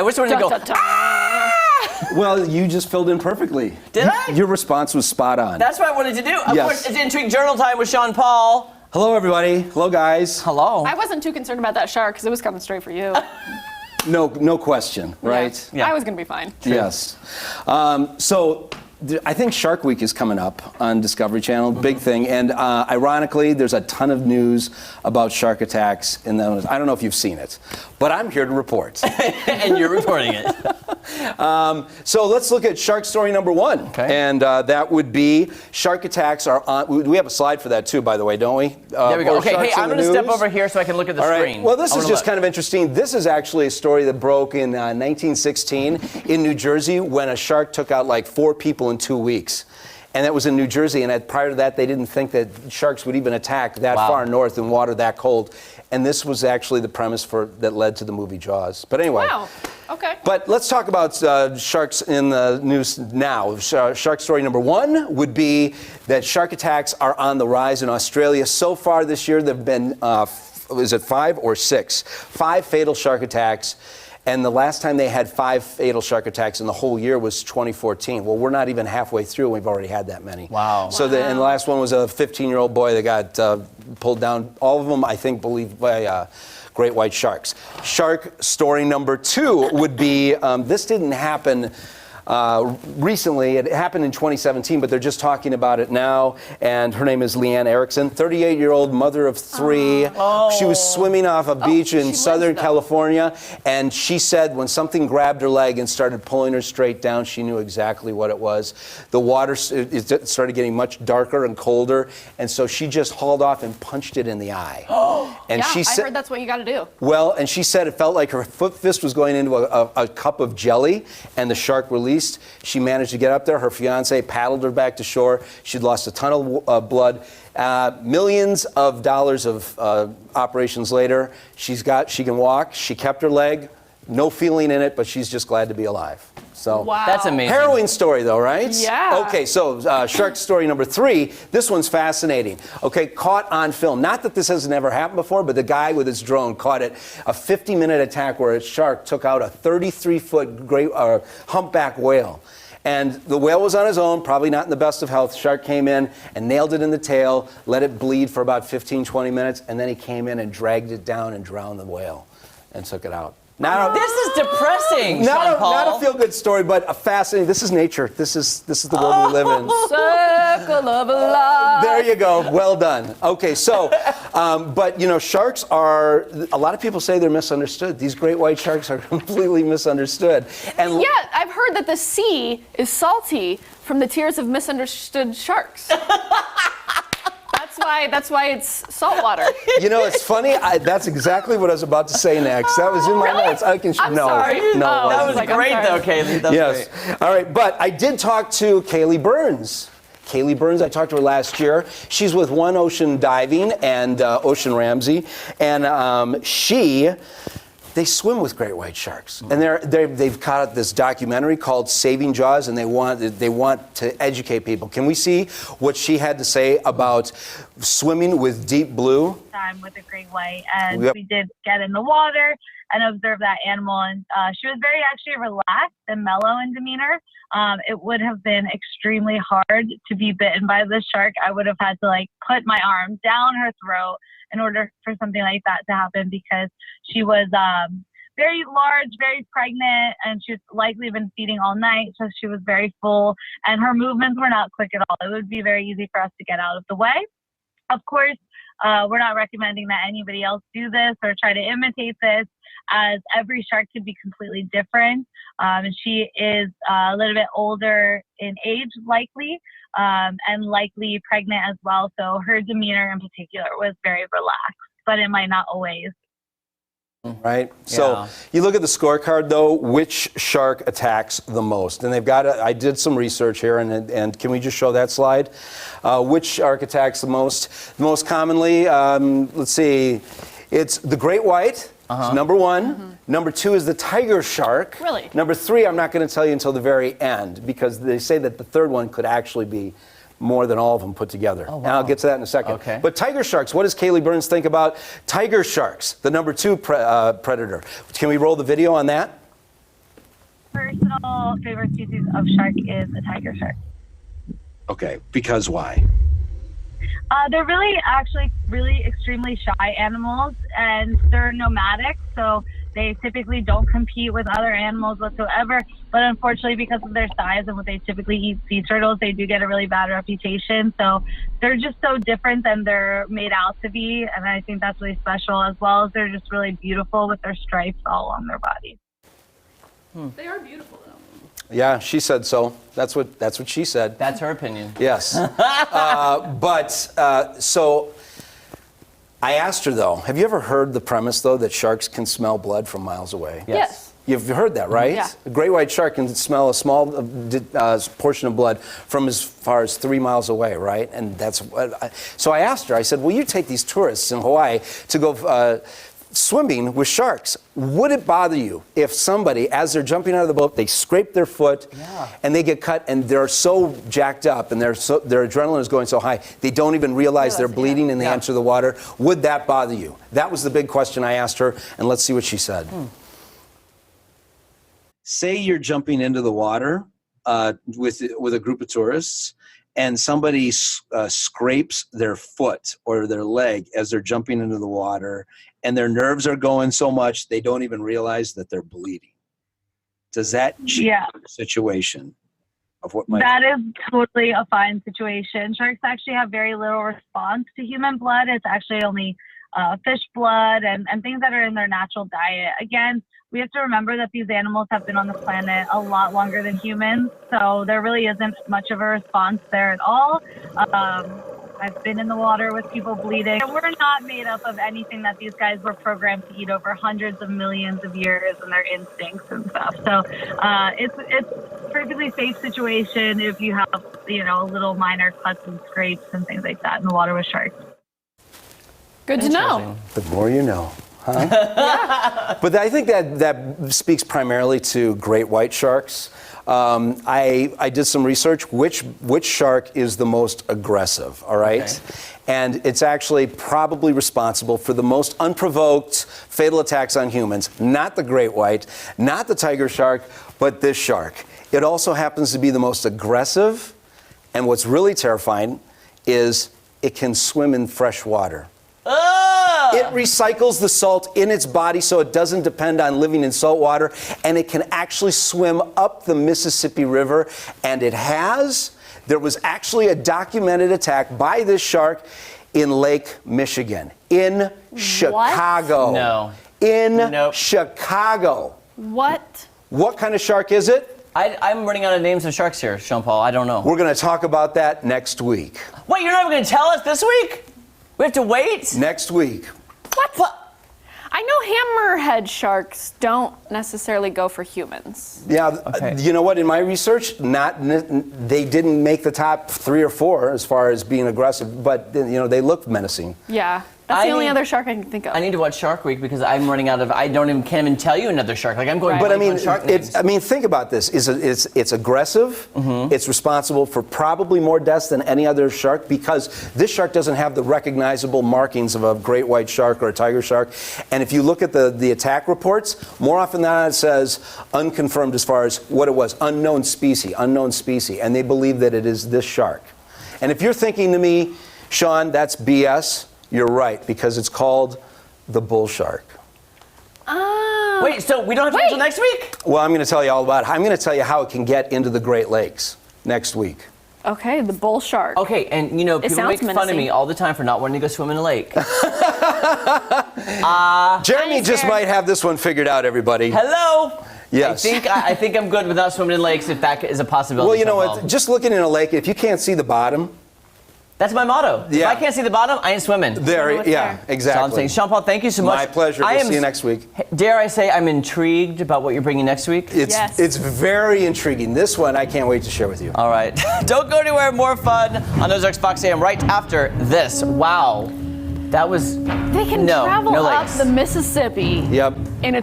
I wish someone would go, Well, you just filled in perfectly. Did I? Your response was spot on. That's what I wanted to do. Of Yes. course, it's Intrigue Journal time with Sean Paul. Hello, everybody. Hello, guys. Hello. I wasn't too concerned about that shark because it was coming straight for you. No question, right? Yeah. I was going to be fine. Yes. So I think Shark Week is coming up on Discovery Channel, big thing. And ironically, there's a ton of news about shark attacks in those. I don't know if you've seen it, but I'm here to report. And you're reporting it. So let's look at shark story number 1. Okay. And that would be shark attacks are on. We have a slide for that too, by the way, don't we? There we go. Okay, hey, I'm going to step news. over here so I can look at the All right. screen. Well, this is just kind of interesting. This is actually a story that broke in 1916 in New Jersey when a shark took out like 4 people in 2 weeks. And that was in New Jersey. And prior to that, they didn't think that sharks would even attack that far north in water that cold. And this was actually the premise that led to the movie Jaws. But anyway. Wow. Okay. But let's talk about sharks in the news now. Shark story number 1 would be that shark attacks are on the rise in Australia. So far this year, there have been, is it 5 or 6? 5 fatal shark attacks. And the last time they had 5 fatal shark attacks in the whole year was 2014. Well, we're not even halfway through, and we've already had that many. Wow. So and the last one was a 15-year-old boy that got pulled down. All of them, I think, believed by great white sharks. Shark story number 2 would be, this didn't happen recently. It happened in 2017, but they're just talking about it now. And her name is Leanne Erickson, 38-year-old mother of 3. She was swimming off a beach in Southern California, and she said when something grabbed her leg and started pulling her straight down, she knew exactly what it was. The water it started getting much darker and colder, and so she just hauled off and punched it in the eye. And yeah, she said, I heard that's what you got to do. well, and she said it felt like her fist was going into a cup of jelly, and the shark released. She managed to get up there. Her fiance paddled her back to shore. She'd lost a ton of blood. Millions of dollars of operations later, she can walk. She kept her leg. No feeling in it, but she's just glad to be alive. So Wow. That's amazing. harrowing story, though, right? Yeah. Okay, so shark story number 3. This one's fascinating. Okay, caught on film. Not that this has never happened before, but the guy with his drone caught it. A 50-minute attack where a shark took out a 33-foot great humpback whale. And the whale was on his own, probably not in the best of health. Shark came in and nailed it in the tail, let it bleed for about 15, 20 minutes, and then he came in and dragged it down and drowned the whale and took it out. This is depressing, Sean Paul. Not a feel-good story, but a fascinating. This is nature. This is the world we live in. Circle of life. There you go. Well done. Okay, so, but you know, sharks are. A lot of people say they're misunderstood. These great white sharks are completely misunderstood. And Yeah, I've heard that the sea is salty from the tears of misunderstood sharks. That's why it's salt water. you know, it's funny. That's exactly what I was about to say next. That was in my Really? notes. I can. I'm no, sorry. no. Oh, That was I'm great, sorry. though, Kaylee. That's Yes. great. All right, but I did talk to Kaylee Burns. Kaylee Burns, I talked to her last year. She's with One Ocean Diving and Ocean Ramsey, and they swim with great white sharks, and they've caught out this documentary called Saving Jaws, and they want to educate people. Can we see what she had to say about swimming with deep blue? Time with a great white, and Yep. we did get in the water and observe that animal, and she was very actually relaxed and mellow in demeanor. It would have been extremely hard to be bitten by this shark. I would have had to like put my arm down her throat in order for something like that to happen, because she was very large, very pregnant, and she's likely been feeding all night, so she was very full, and her movements were not quick at all. It would be very easy for us to get out of the way. Of course, we're not recommending that anybody else do this or try to imitate this, as every shark could be completely different. And she is a little bit older in age, likely, and likely pregnant as well. So her demeanor in particular was very relaxed, but it might not always. Right? So you look at the scorecard, though, which shark attacks the most? And they've got I did some research here, and can we just show that slide? Which shark attacks the most? Most commonly, let's see, it's the great white, it's number 1. Number 2 is the tiger shark. Really? Number 3, I'm not going to tell you until the very end, because they say that the third one could actually be more than all of them put together. Oh, wow. And I'll get to that in a second. Okay. But tiger sharks, what does Kaylee Burns think about tiger sharks, the number 2 predator? Can we roll the video on that? personal favorite species of shark is a tiger shark. Okay, because why? They're really extremely shy animals, and they're nomadic, so they typically don't compete with other animals whatsoever. But unfortunately, because of their size and what they typically eat, sea turtles, they do get a really bad reputation. So they're just so different than they're made out to be, and I think that's really special, as well as they're just really beautiful with their stripes all along their body. They are beautiful, though. Yeah, she said so. That's what she said. That's her opinion. Yes. So I asked her, though, have you ever heard the premise, though, that sharks can smell blood from miles away? Yes. You've heard that, right? Yeah. A great white shark can smell a small portion of blood from as far as 3 miles away, right? And that's what so I asked her, I said, will you take these tourists in Hawaii to go swimming with sharks? Would it bother you if somebody, as they're jumping out of the boat, they scrape their foot and they get cut and they're so jacked up and their adrenaline is going so high, they don't even realize they're bleeding and they enter the water? Would that bother you? That was the big question I asked her, and let's see what she said. Say you're jumping into the water with a group of tourists, and somebody scrapes their foot or their leg as they're jumping into the water, and their nerves are going so much they don't even realize that they're bleeding. Does that change the situation of what might That is totally a fine situation. Sharks actually have very little response to human blood. It's actually only fish blood and things that are in their natural diet. Again, we have to remember that these animals have been on the planet a lot longer than humans, so there really isn't much of a response there at all. I've been in the water with people bleeding. We're not made up of anything that these guys were programmed to eat over hundreds of millions of years, and their instincts and stuff. So it's a perfectly safe situation if you have, little minor cuts and scrapes and things like that in the water with sharks. Good to know. The more you know. Huh? Yeah. But I think that speaks primarily to great white sharks. I did some research. Which shark is the most aggressive? All right, and it's actually probably responsible for the most unprovoked fatal attacks on humans. Not the great white, not the tiger shark, but this shark. It also happens to be the most aggressive, and what's really terrifying is it can swim in fresh water. It recycles the salt in its body so it doesn't depend on living in salt water, and it can actually swim up the Mississippi River, and there was actually a documented attack by this shark in Lake Michigan, in Chicago. No. In Chicago. What? What kind of shark is it? I'm running out of names of sharks here, Sean Paul. I don't know. We're going to talk about that next week. Wait, you're not even going to tell us this week? We have to wait? Next week. What? I know hammerhead sharks don't necessarily go for humans. Yeah, you know what? In my research, they didn't make the top 3 or 4 as far as being aggressive, but they look menacing. Yeah, that's the only other shark I can think of. I need to watch Shark Week because I'm running out of. can't even tell you another shark. Like I'm going. But on shark names. think about this. It's aggressive. Mm-hmm. It's responsible for probably more deaths than any other shark because this shark doesn't have the recognizable markings of a great white shark or a tiger shark. And if you look at the attack reports, more often than not it says unconfirmed as far as what it was, unknown species, and they believe that it is this shark. And if you're thinking to me, Sean, that's BS. You're right, because it's called the bull shark. Wait, so we don't have to wait until next week? Well, I'm going to tell you all about it. I'm going to tell you how it can get into the Great Lakes next week. Okay, the bull shark. Okay, and people make fun of me all the time for not wanting to go swim in a lake. Jeremy just might have this one figured out, everybody. Hello. Yes. I think I'm good without swimming in lakes if that is a possibility. Well, you know what? Just looking in a lake, if you can't see the bottom. That's my motto. Yeah. If I can't see the bottom, I ain't swimming. Exactly. So I'm saying, Sean Paul, thank you so much. My pleasure. We'll see you next week. Dare I say I'm intrigued about what you're bringing next week? It's very intriguing. This one I can't wait to share with you. All right. Don't go anywhere. More fun on Ozarks Fox AM right after this. Wow. That was... They can travel up the Mississippi in a